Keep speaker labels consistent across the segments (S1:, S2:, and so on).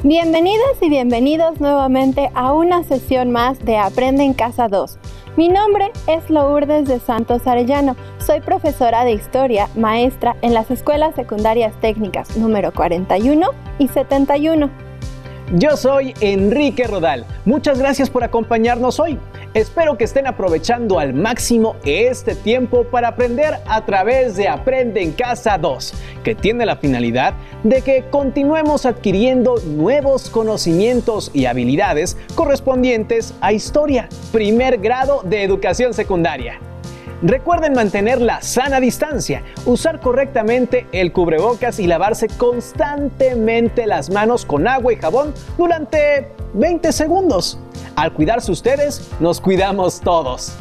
S1: Bienvenidas y bienvenidos nuevamente a una sesión más de Aprende en Casa 2. Mi nombre es Lourdes de Santos Arellano. Soy profesora de Historia, maestra en las Escuelas Secundarias Técnicas número 41 y 71.
S2: Yo soy Enrique Rodal. Muchas gracias por acompañarnos hoy. Espero que estén aprovechando al máximo este tiempo para aprender a través de Aprende en Casa 2, que tiene la finalidad de que continuemos adquiriendo nuevos conocimientos y habilidades correspondientes a historia, primer grado de educación secundaria. Recuerden mantener la sana distancia, usar correctamente el cubrebocas y lavarse constantemente las manos con agua y jabón durante 20 segundos. Al cuidarse ustedes, nos cuidamos todos.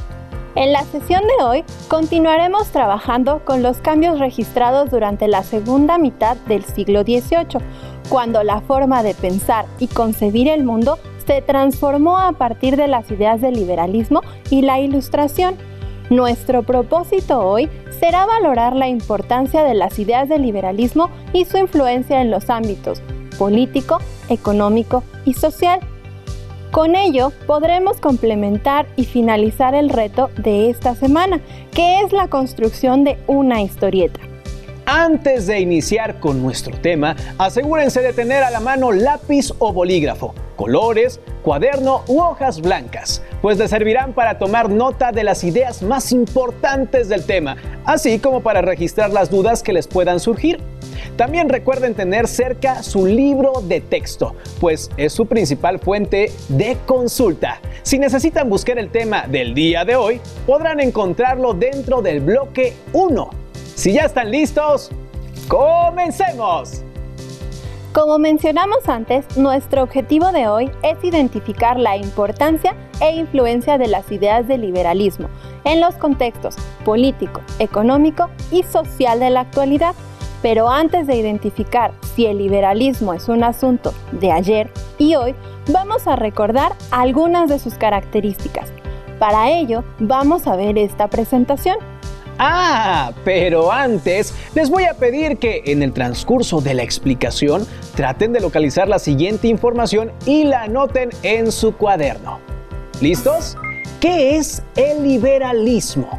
S1: En la sesión de hoy continuaremos trabajando con los cambios registrados durante la segunda mitad del siglo XVIII, cuando la forma de pensar y concebir el mundo se transformó a partir de las ideas del liberalismo y la Ilustración. Nuestro propósito hoy será valorar la importancia de las ideas del liberalismo y su influencia en los ámbitos político, económico y social. Con ello, podremos complementar y finalizar el reto de esta semana, que es la construcción de una historieta.
S2: Antes de iniciar con nuestro tema, asegúrense de tener a la mano lápiz o bolígrafo, colores, cuaderno u hojas blancas, pues les servirán para tomar nota de las ideas más importantes del tema, así como para registrar las dudas que les puedan surgir. También recuerden tener cerca su libro de texto, pues es su principal fuente de consulta. Si necesitan buscar el tema del día de hoy, podrán encontrarlo dentro del bloque 1. Si ya están listos, ¡comencemos!
S1: Como mencionamos antes, nuestro objetivo de hoy es identificar la importancia e influencia de las ideas del liberalismo en los contextos político, económico y social de la actualidad. Pero antes de identificar si el liberalismo es un asunto de ayer y hoy, vamos a recordar algunas de sus características. Para ello, vamos a ver esta presentación.
S2: Pero antes les voy a pedir que en el transcurso de la explicación traten de localizar la siguiente información y la anoten en su cuaderno. ¿Listos? ¿Qué es el liberalismo?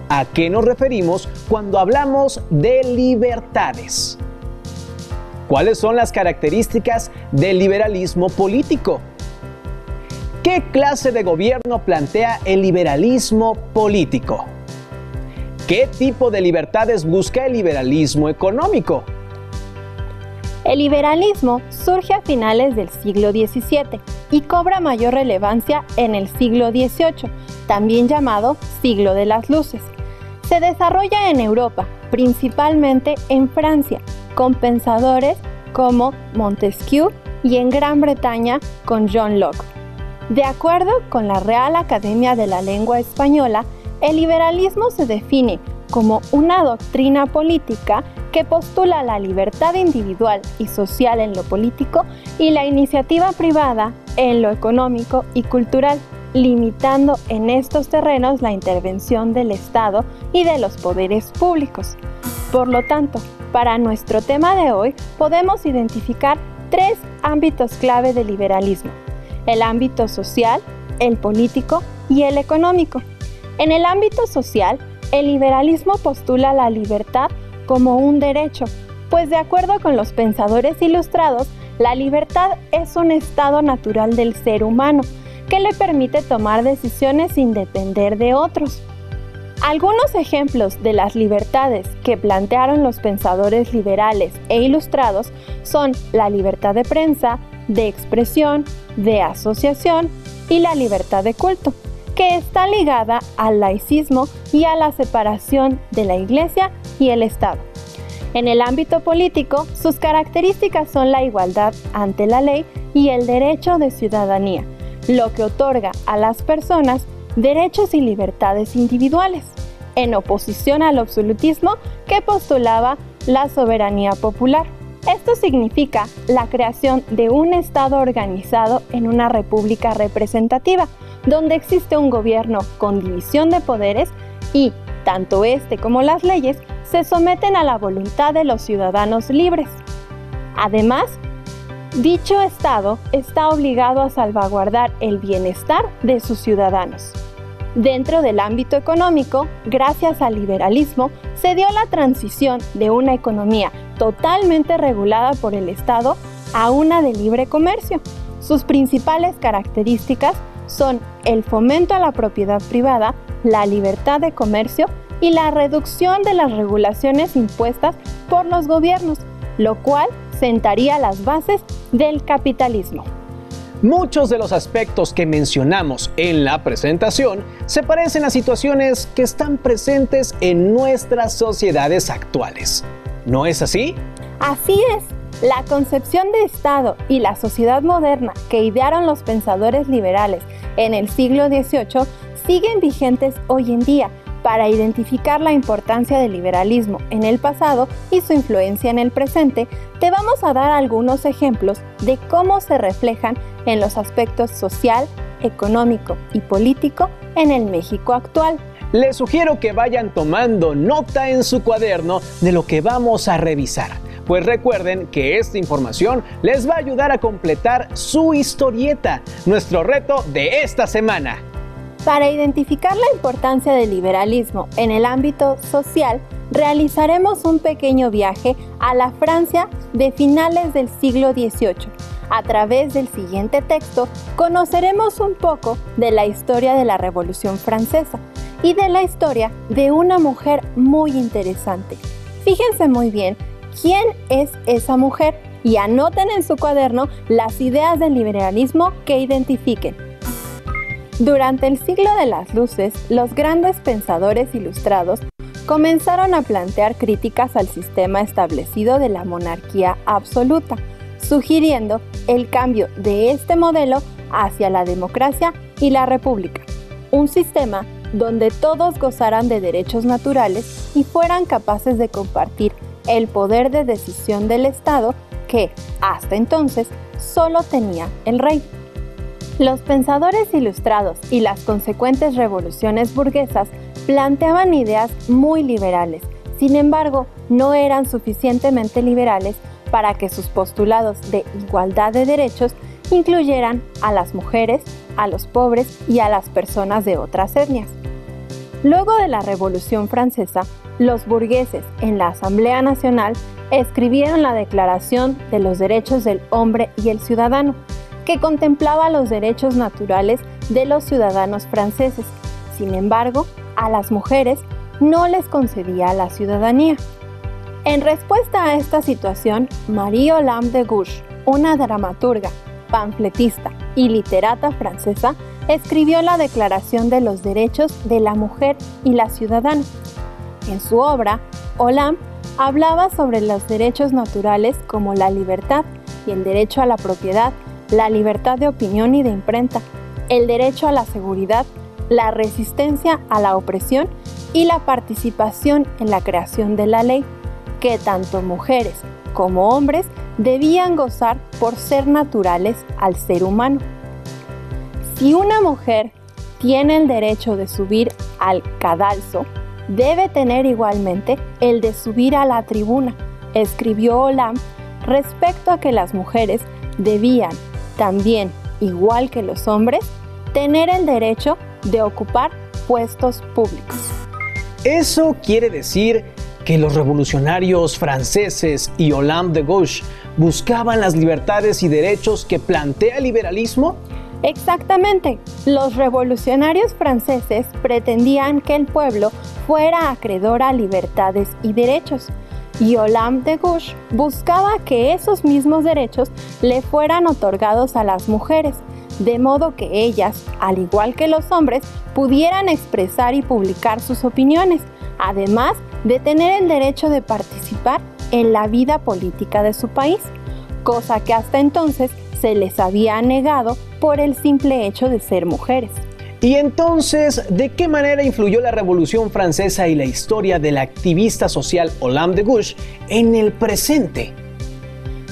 S2: ¿A qué nos referimos cuando hablamos de libertades? ¿Cuáles son las características del liberalismo político? ¿Qué clase de gobierno plantea el liberalismo político? ¿Qué tipo de libertades busca el liberalismo económico?
S1: El liberalismo surge a finales del siglo XVII y cobra mayor relevancia en el siglo XVIII, también llamado siglo de las luces. Se desarrolla en Europa, principalmente en Francia, con pensadores como Montesquieu y en Gran Bretaña con John Locke. De acuerdo con la Real Academia de la Lengua Española, el liberalismo se define como una doctrina política que postula la libertad individual y social en lo político y la iniciativa privada en lo económico y cultural, limitando en estos terrenos la intervención del Estado y de los poderes públicos. Por lo tanto, para nuestro tema de hoy podemos identificar 3 ámbitos clave del liberalismo: el ámbito social, el político y el económico. En el ámbito social, el liberalismo postula la libertad como un derecho, pues de acuerdo con los pensadores ilustrados, la libertad es un estado natural del ser humano que le permite tomar decisiones sin depender de otros. Algunos ejemplos de las libertades que plantearon los pensadores liberales e ilustrados son la libertad de prensa, de expresión, de asociación y la libertad de culto, que está ligada al laicismo y a la separación de la Iglesia y el Estado. En el ámbito político, sus características son la igualdad ante la ley y el derecho de ciudadanía, lo que otorga a las personas derechos y libertades individuales, en oposición al absolutismo que postulaba la soberanía popular. Esto significa la creación de un Estado organizado en una república representativa, donde existe un gobierno con división de poderes y, tanto este como las leyes, se someten a la voluntad de los ciudadanos libres. Además, Dicho Estado está obligado a salvaguardar el bienestar de sus ciudadanos. Dentro del ámbito económico, gracias al liberalismo, se dio la transición de una economía totalmente regulada por el Estado a una de libre comercio. Sus principales características son el fomento a la propiedad privada, la libertad de comercio y la reducción de las regulaciones impuestas por los gobiernos, lo cual sentaría las bases del capitalismo.
S2: Muchos de los aspectos que mencionamos en la presentación se parecen a situaciones que están presentes en nuestras sociedades actuales. ¿No es así?
S1: Así es. La concepción de Estado y la sociedad moderna que idearon los pensadores liberales en el siglo XVIII siguen vigentes hoy en día para identificar la importancia del liberalismo en el pasado y su influencia en el presente. Te vamos a dar algunos ejemplos de cómo se reflejan en los aspectos social, económico y político en el México actual.
S2: Les sugiero que vayan tomando nota en su cuaderno de lo que vamos a revisar, pues recuerden que esta información les va a ayudar a completar su historieta, nuestro reto de esta semana.
S1: Para identificar la importancia del liberalismo en el ámbito social, realizaremos un pequeño viaje a la Francia de finales del siglo XVIII. A través del siguiente texto, conoceremos un poco de la historia de la Revolución Francesa y de la historia de una mujer muy interesante. Fíjense muy bien quién es esa mujer y anoten en su cuaderno las ideas del liberalismo que identifiquen. Durante el siglo de las luces, los grandes pensadores ilustrados comenzaron a plantear críticas al sistema establecido de la monarquía absoluta, sugiriendo el cambio de este modelo hacia la democracia y la república, un sistema donde todos gozaran de derechos naturales y fueran capaces de compartir el poder de decisión del Estado que, hasta entonces, solo tenía el rey. Los pensadores ilustrados y las consecuentes revoluciones burguesas planteaban ideas muy liberales. Sin embargo, no eran suficientemente liberales para que sus postulados de igualdad de derechos incluyeran a las mujeres, a los pobres y a las personas de otras etnias. Luego de la Revolución Francesa, los burgueses en la Asamblea Nacional escribieron la Declaración de los Derechos del Hombre y el Ciudadano, que contemplaba los derechos naturales de los ciudadanos franceses. Sin embargo, a las mujeres no les concedía la ciudadanía. En respuesta a esta situación, Marie Olympe de Gouges, una dramaturga, pamfletista y literata francesa, escribió la Declaración de los Derechos de la Mujer y la Ciudadana. En su obra, Olympe hablaba sobre los derechos naturales como la libertad y el derecho a la propiedad, la libertad de opinión y de imprenta, el derecho a la seguridad, la resistencia a la opresión y la participación en la creación de la ley, que tanto mujeres como hombres debían gozar por ser naturales al ser humano. Si una mujer tiene el derecho de subir al cadalso, debe tener igualmente el de subir a la tribuna, escribió Olympe respecto a que las mujeres debían también, igual que los hombres, tener el derecho de ocupar puestos públicos.
S2: ¿Eso quiere decir que los revolucionarios franceses y Olympe de Gouges buscaban las libertades y derechos que plantea el liberalismo?
S1: Exactamente. Los revolucionarios franceses pretendían que el pueblo fuera acreedor a libertades y derechos, y Olympe de Gouges buscaba que esos mismos derechos le fueran otorgados a las mujeres, de modo que ellas, al igual que los hombres, pudieran expresar y publicar sus opiniones, además de tener el derecho de participar en la vida política de su país, cosa que hasta entonces se les había negado por el simple hecho de ser mujeres.
S2: Y entonces, ¿de qué manera influyó la Revolución Francesa y la historia de la activista social Olympe de Gouges en el presente?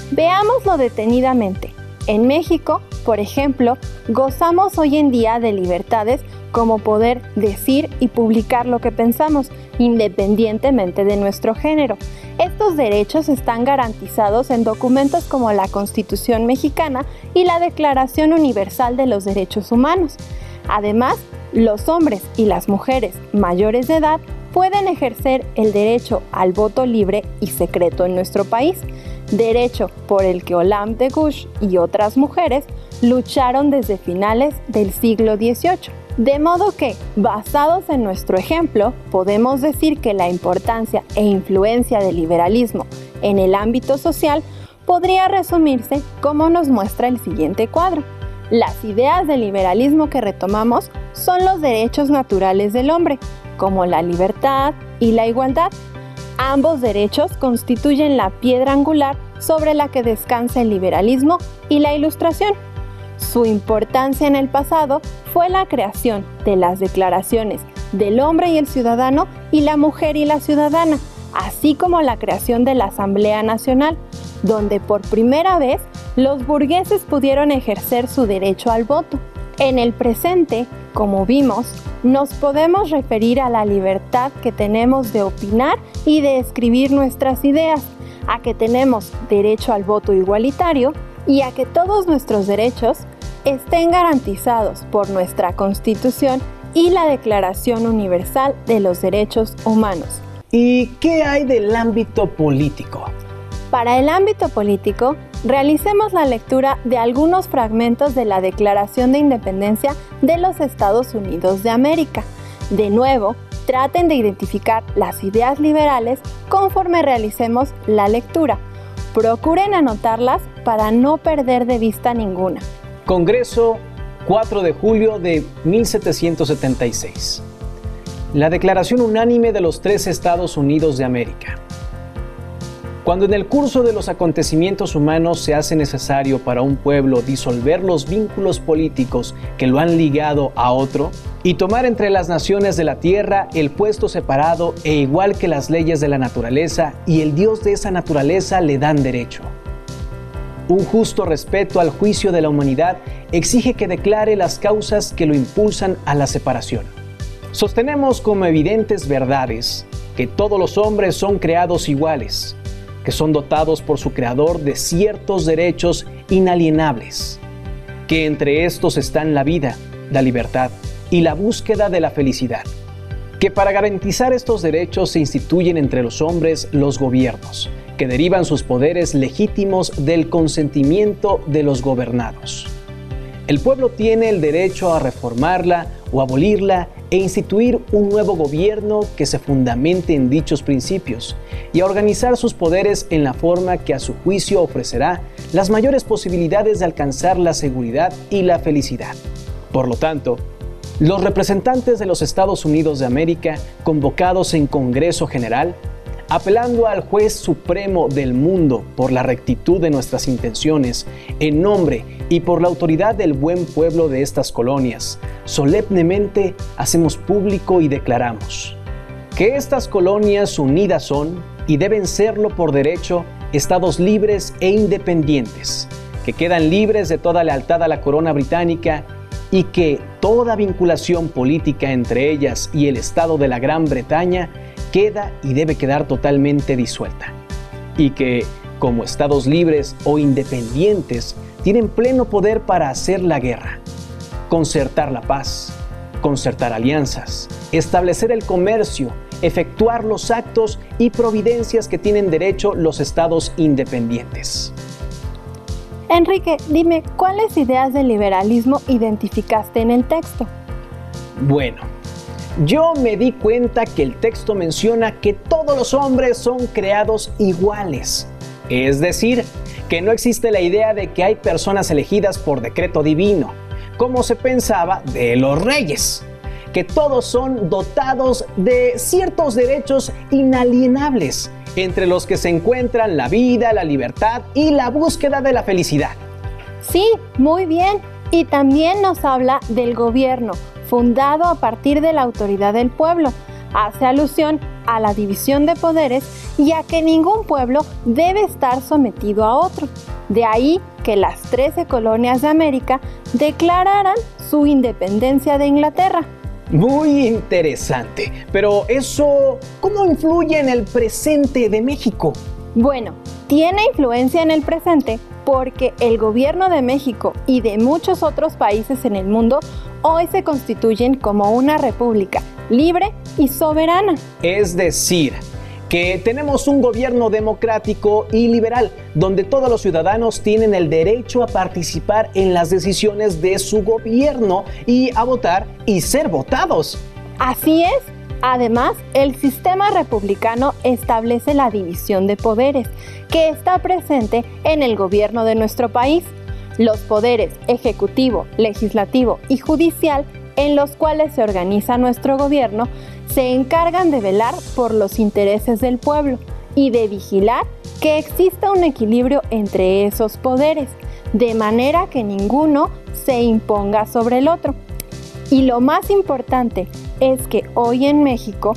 S1: Veámoslo detenidamente. En México, por ejemplo, gozamos hoy en día de libertades como poder decir y publicar lo que pensamos, independientemente de nuestro género. Estos derechos están garantizados en documentos como la Constitución Mexicana y la Declaración Universal de los Derechos Humanos. Además, los hombres y las mujeres mayores de edad pueden ejercer el derecho al voto libre y secreto en nuestro país, derecho por el que Olympe de Gouges y otras mujeres lucharon desde finales del siglo XVIII. De modo que, basados en nuestro ejemplo, podemos decir que la importancia e influencia del liberalismo en el ámbito social podría resumirse como nos muestra el siguiente cuadro. Las ideas del liberalismo que retomamos son los derechos naturales del hombre, como la libertad y la igualdad. Ambos derechos constituyen la piedra angular sobre la que descansa el liberalismo y la Ilustración. Su importancia en el pasado fue la creación de las declaraciones del hombre y el ciudadano y la mujer y la ciudadana, así como la creación de la Asamblea Nacional, donde por primera vez los burgueses pudieron ejercer su derecho al voto. En el presente, como vimos, nos podemos referir a la libertad que tenemos de opinar y de escribir nuestras ideas, a que tenemos derecho al voto igualitario y a que todos nuestros derechos estén garantizados por nuestra Constitución y la Declaración Universal de los Derechos Humanos.
S2: ¿Y qué hay del ámbito político?
S1: Para el ámbito político, realicemos la lectura de algunos fragmentos de la Declaración de Independencia de los Estados Unidos de América. De nuevo, traten de identificar las ideas liberales conforme realicemos la lectura. Procuren anotarlas para no perder de vista ninguna.
S2: Congreso, 4 de julio de 1776. La Declaración Unánime de los 3 Estados Unidos de América. Cuando en el curso de los acontecimientos humanos se hace necesario para un pueblo disolver los vínculos políticos que lo han ligado a otro y tomar entre las naciones de la tierra el puesto separado e igual que las leyes de la naturaleza y el Dios de esa naturaleza le dan derecho. Un justo respeto al juicio de la humanidad exige que declare las causas que lo impulsan a la separación. Sostenemos como evidentes verdades que todos los hombres son creados iguales, que son dotados por su Creador de ciertos derechos inalienables, que entre estos están la vida, la libertad y la búsqueda de la felicidad, que para garantizar estos derechos se instituyen entre los hombres los gobiernos, que derivan sus poderes legítimos del consentimiento de los gobernados. El pueblo tiene el derecho a reformarla o abolirla e instituir un nuevo gobierno que se fundamente en dichos principios y a organizar sus poderes en la forma que a su juicio ofrecerá las mayores posibilidades de alcanzar la seguridad y la felicidad. Por lo tanto, los representantes de los Estados Unidos de América, convocados en Congreso General, apelando al Juez Supremo del mundo por la rectitud de nuestras intenciones, en nombre y por la autoridad del buen pueblo de estas colonias, solemnemente hacemos público y declaramos que estas colonias unidas son, y deben serlo por derecho, estados libres e independientes, que quedan libres de toda lealtad a la corona británica y que toda vinculación política entre ellas y el Estado de la Gran Bretaña queda y debe quedar totalmente disuelta, y que, como estados libres o independientes, tienen pleno poder para hacer la guerra, concertar la paz, concertar alianzas, establecer el comercio, efectuar los actos y providencias que tienen derecho los estados independientes.
S1: Enrique, dime, ¿cuáles ideas del liberalismo identificaste en el texto?
S2: Bueno, yo me di cuenta que el texto menciona que todos los hombres son creados iguales. Es decir, que no existe la idea de que hay personas elegidas por decreto divino, como se pensaba de los reyes, que todos son dotados de ciertos derechos inalienables, entre los que se encuentran la vida, la libertad y la búsqueda de la felicidad.
S1: Sí, muy bien. Y también nos habla del gobierno, fundado a partir de la autoridad del pueblo. Hace alusión a la división de poderes y a que ningún pueblo debe estar sometido a otro. De ahí que las 13 colonias de América declararan su independencia de Inglaterra.
S2: Muy interesante. Pero eso, ¿cómo influye en el presente de México?
S1: Bueno, tiene influencia en el presente porque el gobierno de México y de muchos otros países en el mundo hoy se constituyen como una república libre y soberana.
S2: Es decir, que tenemos un gobierno democrático y liberal, donde todos los ciudadanos tienen el derecho a participar en las decisiones de su gobierno y a votar y ser votados.
S1: Así es. Además, el sistema republicano establece la división de poderes, que está presente en el gobierno de nuestro país. Los poderes ejecutivo, legislativo y judicial, en los cuales se organiza nuestro gobierno, se encargan de velar por los intereses del pueblo y de vigilar que exista un equilibrio entre esos poderes, de manera que ninguno se imponga sobre el otro. Y lo más importante es que hoy en México,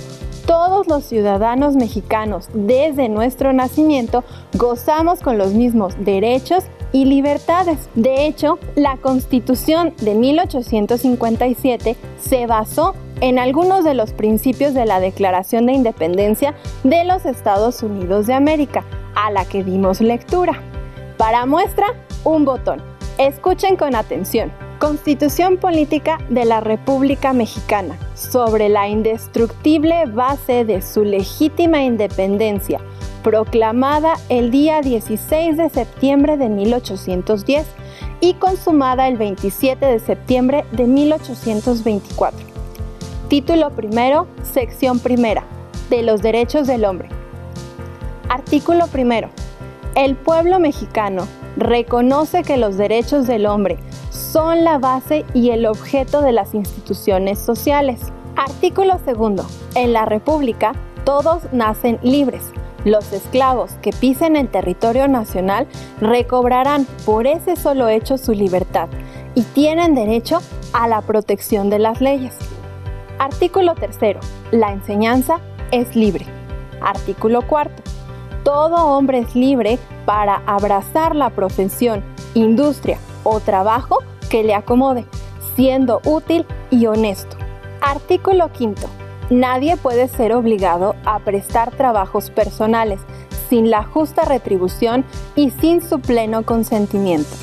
S1: todos los ciudadanos mexicanos desde nuestro nacimiento gozamos con los mismos derechos y libertades. De hecho, la Constitución de 1857 se basó en algunos de los principios de la Declaración de Independencia de los Estados Unidos de América, a la que dimos lectura. Para muestra, un botón. Escuchen con atención. Constitución Política de la República Mexicana, sobre la indestructible base de su legítima independencia, proclamada el día 16 de septiembre de 1810 y consumada el 27 de septiembre de 1824. Título primero, sección primera, de los derechos del hombre. Artículo primero. El pueblo mexicano reconoce que los derechos del hombre son la base y el objeto de las instituciones sociales. Artículo segundo. En la República, todos nacen libres. Los esclavos que pisen el territorio nacional recobrarán por ese solo hecho su libertad y tienen derecho a la protección de las leyes. Artículo tercero. La enseñanza es libre. Artículo cuarto. Todo hombre es libre para abrazar la profesión, industria o trabajo que le acomode, siendo útil y honesto. Artículo quinto. Nadie puede ser obligado a prestar trabajos personales sin la justa retribución y sin su pleno consentimiento.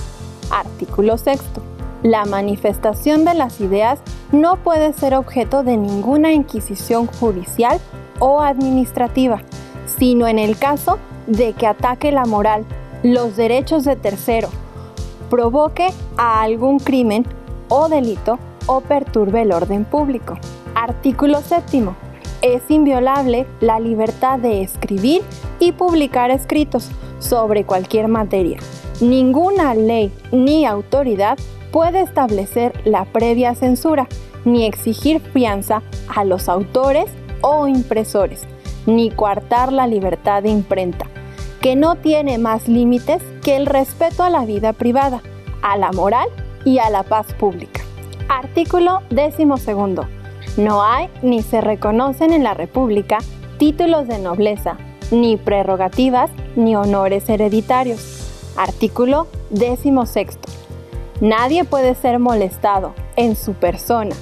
S1: Artículo sexto. La manifestación de las ideas no puede ser objeto de ninguna inquisición judicial o administrativa, sino en el caso de que ataque la moral, los derechos de tercero, provoque a algún crimen o delito o perturbe el orden público. Artículo séptimo. Es inviolable la libertad de escribir y publicar escritos sobre cualquier materia. Ninguna ley ni autoridad puede establecer la previa censura, ni exigir fianza a los autores o impresores, ni coartar la libertad de imprenta, que no tiene más límites que el respeto a la vida privada, a la moral y a la paz pública. Artículo 12. No hay ni se reconocen en la República títulos de nobleza, ni prerrogativas, ni honores hereditarios. Artículo 16. Nadie puede ser molestado en su persona,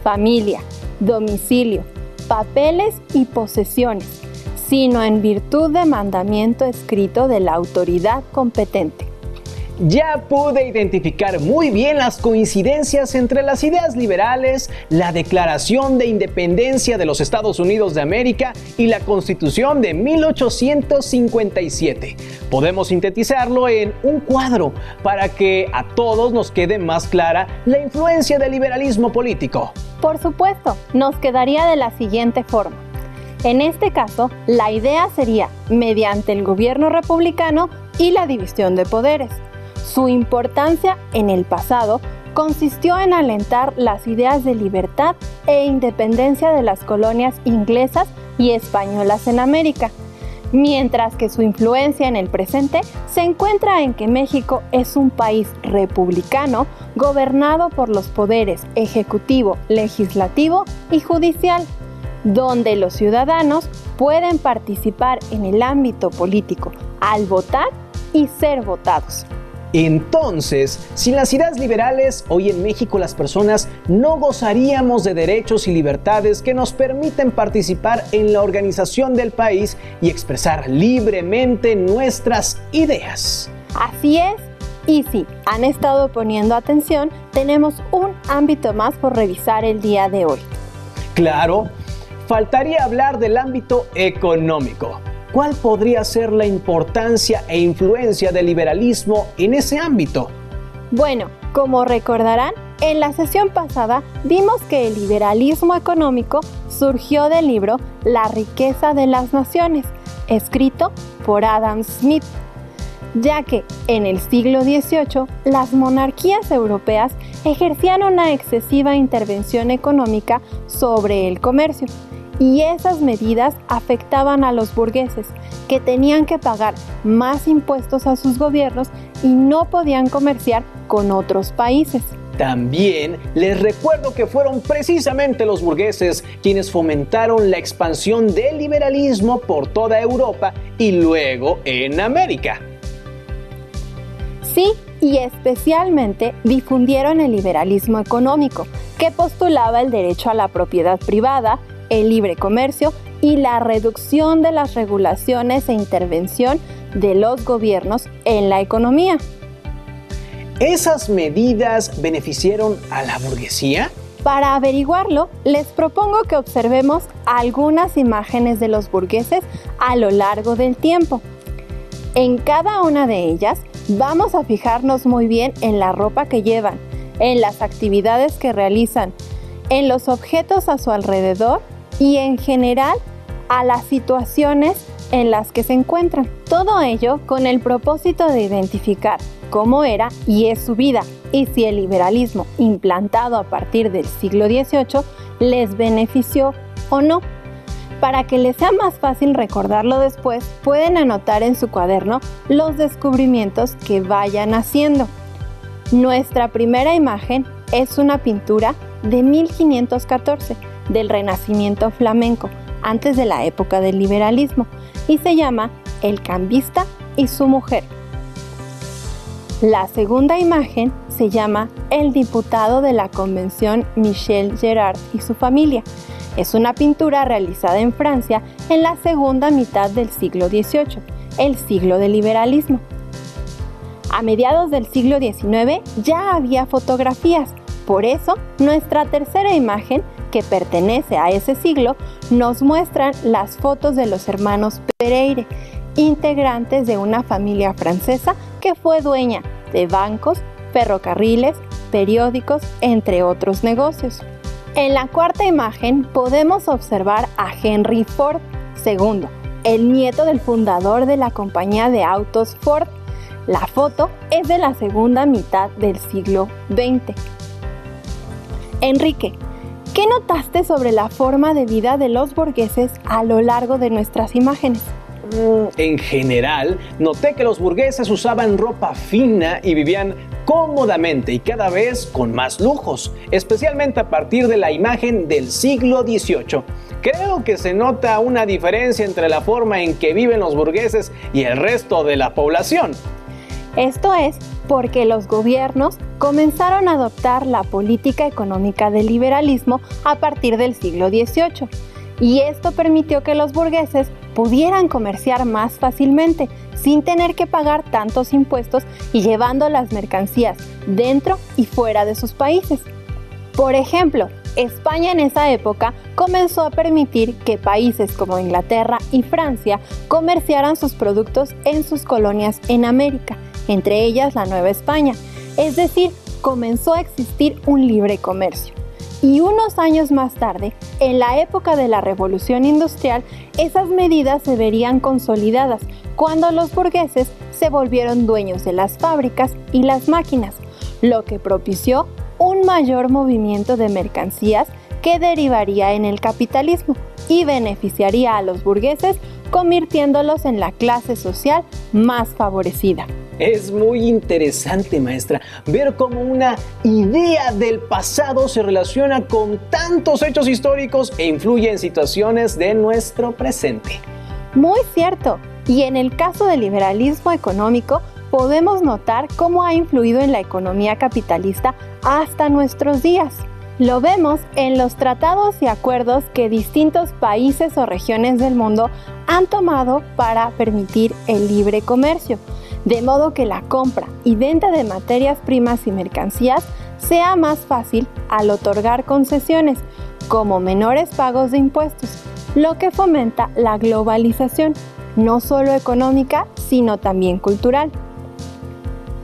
S1: familia, domicilio, papeles y posesiones, sino en virtud de mandamiento escrito de la autoridad competente.
S2: Ya pude identificar muy bien las coincidencias entre las ideas liberales, la Declaración de Independencia de los Estados Unidos de América y la Constitución de 1857. Podemos sintetizarlo en un cuadro para que a todos nos quede más clara la influencia del liberalismo político.
S1: Por supuesto, nos quedaría de la siguiente forma. En este caso, la idea sería mediante el gobierno republicano y la división de poderes. Su importancia en el pasado consistió en alentar las ideas de libertad e independencia de las colonias inglesas y españolas en América, mientras que su influencia en el presente se encuentra en que México es un país republicano gobernado por los poderes ejecutivo, legislativo y judicial, donde los ciudadanos pueden participar en el ámbito político al votar y ser votados.
S2: Entonces, sin las ideas liberales, hoy en México las personas no gozaríamos de derechos y libertades que nos permiten participar en la organización del país y expresar libremente nuestras ideas.
S1: Así es, y si han estado poniendo atención, tenemos un ámbito más por revisar el día de hoy.
S2: Claro, faltaría hablar del ámbito económico. ¿Cuál podría ser la importancia e influencia del liberalismo en ese ámbito?
S1: Bueno, como recordarán, en la sesión pasada vimos que el liberalismo económico surgió del libro La riqueza de las naciones, escrito por Adam Smith, ya que en el siglo XVIII las monarquías europeas ejercían una excesiva intervención económica sobre el comercio. Y esas medidas afectaban a los burgueses, que tenían que pagar más impuestos a sus gobiernos y no podían comerciar con otros países.
S2: También les recuerdo que fueron precisamente los burgueses quienes fomentaron la expansión del liberalismo por toda Europa y luego en América.
S1: Sí, y especialmente difundieron el liberalismo económico, que postulaba el derecho a la propiedad privada, el libre comercio y la reducción de las regulaciones e intervención de los gobiernos en la economía.
S2: ¿Esas medidas beneficiaron a la burguesía?
S1: Para averiguarlo, les propongo que observemos algunas imágenes de los burgueses a lo largo del tiempo. En cada una de ellas vamos a fijarnos muy bien en la ropa que llevan, en las actividades que realizan, en los objetos a su alrededor y en general a las situaciones en las que se encuentran. Todo ello con el propósito de identificar cómo era y es su vida y si el liberalismo implantado a partir del siglo XVIII les benefició o no. Para que les sea más fácil recordarlo después, pueden anotar en su cuaderno los descubrimientos que vayan haciendo. Nuestra primera imagen es una pintura de 1514 del Renacimiento flamenco, antes de la época del liberalismo, y se llama El cambista y su mujer. La segunda imagen se llama El diputado de la Convención Michel Gerard y su familia. Es una pintura realizada en Francia en la segunda mitad del siglo XVIII, el siglo del liberalismo. A mediados del siglo XIX ya había fotografías, por eso nuestra tercera imagen, que pertenece a ese siglo, nos muestran las fotos de los hermanos Pereire, integrantes de una familia francesa que fue dueña de bancos, ferrocarriles, periódicos, entre otros negocios. En la cuarta imagen podemos observar a Henry Ford II, el nieto del fundador de la compañía de autos Ford. La foto es de la segunda mitad del siglo XX. Enrique, ¿qué notaste sobre la forma de vida de los burgueses a lo largo de nuestras imágenes?
S2: En general, noté que los burgueses usaban ropa fina y vivían cómodamente y cada vez con más lujos, especialmente a partir de la imagen del siglo XVIII. Creo que se nota una diferencia entre la forma en que viven los burgueses y el resto de la población.
S1: Esto es porque los gobiernos comenzaron a adoptar la política económica del liberalismo a partir del siglo XVIII, y esto permitió que los burgueses pudieran comerciar más fácilmente, sin tener que pagar tantos impuestos y llevando las mercancías dentro y fuera de sus países. Por ejemplo, España en esa época comenzó a permitir que países como Inglaterra y Francia comerciaran sus productos en sus colonias en América, entre ellas la Nueva España, es decir, comenzó a existir un libre comercio. Y unos años más tarde, en la época de la Revolución Industrial, esas medidas se verían consolidadas cuando los burgueses se volvieron dueños de las fábricas y las máquinas, lo que propició un mayor movimiento de mercancías que derivaría en el capitalismo y beneficiaría a los burgueses, convirtiéndolos en la clase social más favorecida.
S2: Es muy interesante, maestra, ver cómo una idea del pasado se relaciona con tantos hechos históricos e influye en situaciones de nuestro presente.
S1: Muy cierto. Y en el caso del liberalismo económico, podemos notar cómo ha influido en la economía capitalista hasta nuestros días. Lo vemos en los tratados y acuerdos que distintos países o regiones del mundo han tomado para permitir el libre comercio, de modo que la compra y venta de materias primas y mercancías sea más fácil al otorgar concesiones, como menores pagos de impuestos, lo que fomenta la globalización, no solo económica, sino también cultural.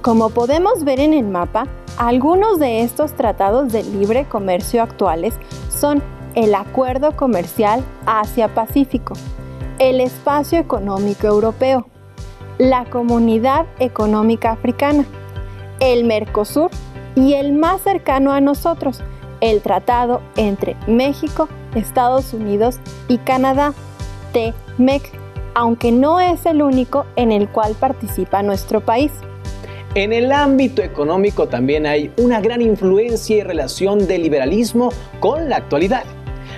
S1: Como podemos ver en el mapa, algunos de estos tratados de libre comercio actuales son el Acuerdo Comercial Asia-Pacífico, el Espacio Económico Europeo, la Comunidad Económica Africana, el Mercosur y el más cercano a nosotros, el tratado entre México, Estados Unidos y Canadá, TMEC, aunque no es el único en el cual participa nuestro país.
S2: En el ámbito económico también hay una gran influencia y relación del liberalismo con la actualidad.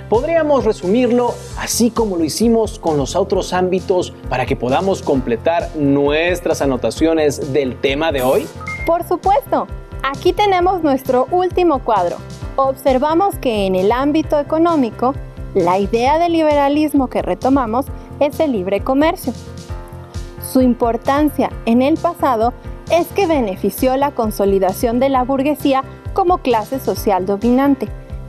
S2: ¿Podríamos resumirlo así como lo hicimos con los otros ámbitos para que podamos completar nuestras anotaciones del tema de hoy?
S1: Por supuesto, aquí tenemos nuestro último cuadro. Observamos que en el ámbito económico, la idea del liberalismo que retomamos es el libre comercio. Su importancia en el pasado es que benefició la consolidación de la burguesía como clase social dominante,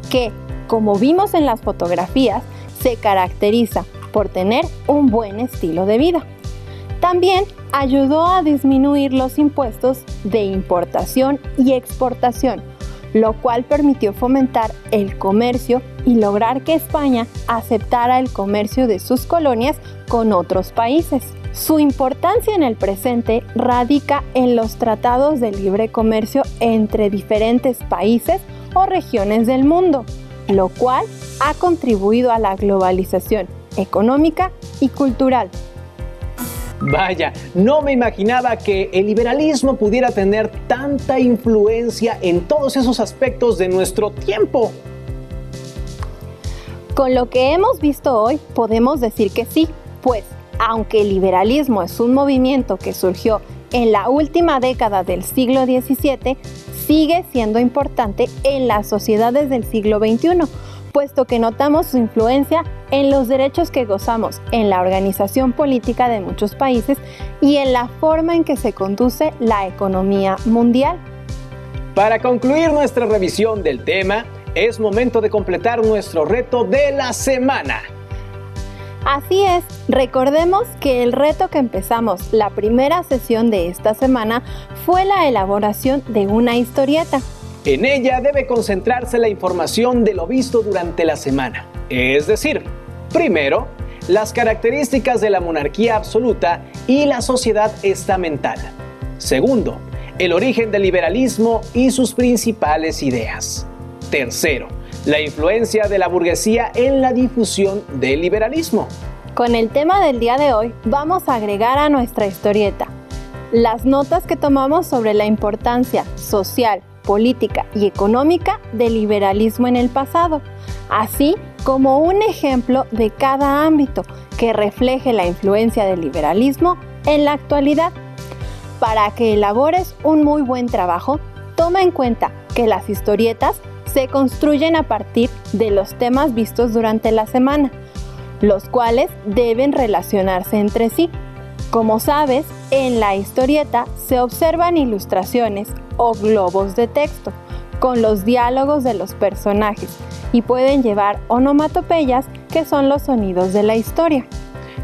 S1: que, como vimos en las fotografías, se caracteriza por tener un buen estilo de vida. También ayudó a disminuir los impuestos de importación y exportación, lo cual permitió fomentar el comercio y lograr que España aceptara el comercio de sus colonias con otros países. Su importancia en el presente radica en los tratados de libre comercio entre diferentes países o regiones del mundo, lo cual ha contribuido a la globalización económica y cultural.
S2: Vaya, no me imaginaba que el liberalismo pudiera tener tanta influencia en todos esos aspectos de nuestro tiempo.
S1: Con lo que hemos visto hoy, podemos decir que sí, pues aunque el liberalismo es un movimiento que surgió en la última década del siglo XVII, sigue siendo importante en las sociedades del siglo XXI, puesto que notamos su influencia en los derechos que gozamos, en la organización política de muchos países y en la forma en que se conduce la economía mundial.
S2: Para concluir nuestra revisión del tema, es momento de completar nuestro reto de la semana.
S1: Así es, recordemos que el reto que empezamos la primera sesión de esta semana fue la elaboración de una historieta.
S2: En ella debe concentrarse la información de lo visto durante la semana, es decir, primero, las características de la monarquía absoluta y la sociedad estamental. Segundo, el origen del liberalismo y sus principales ideas. Tercero, la influencia de la burguesía en la difusión del liberalismo.
S1: Con el tema del día de hoy, vamos a agregar a nuestra historieta las notas que tomamos sobre la importancia social, política y económica del liberalismo en el pasado, así como un ejemplo de cada ámbito que refleje la influencia del liberalismo en la actualidad. Para que elabores un muy buen trabajo, toma en cuenta que las historietas se construyen a partir de los temas vistos durante la semana, los cuales deben relacionarse entre sí. Como sabes, en la historieta se observan ilustraciones o globos de texto con los diálogos de los personajes y pueden llevar onomatopeyas, que son los sonidos de la historia.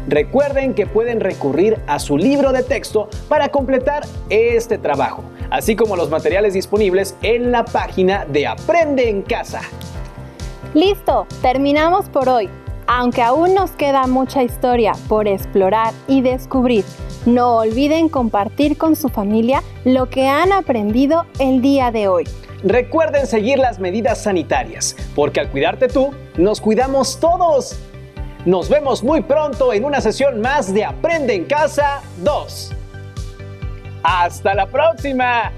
S2: Recuerden que pueden recurrir a su libro de texto para completar este trabajo, así como los materiales disponibles en la página de Aprende en Casa.
S1: ¡Listo! Terminamos por hoy. Aunque aún nos queda mucha historia por explorar y descubrir, no olviden compartir con su familia lo que han aprendido el día de hoy.
S2: Recuerden seguir las medidas sanitarias, porque al cuidarte tú, nos cuidamos todos. Nos vemos muy pronto en una sesión más de Aprende en Casa 2. ¡Hasta la próxima!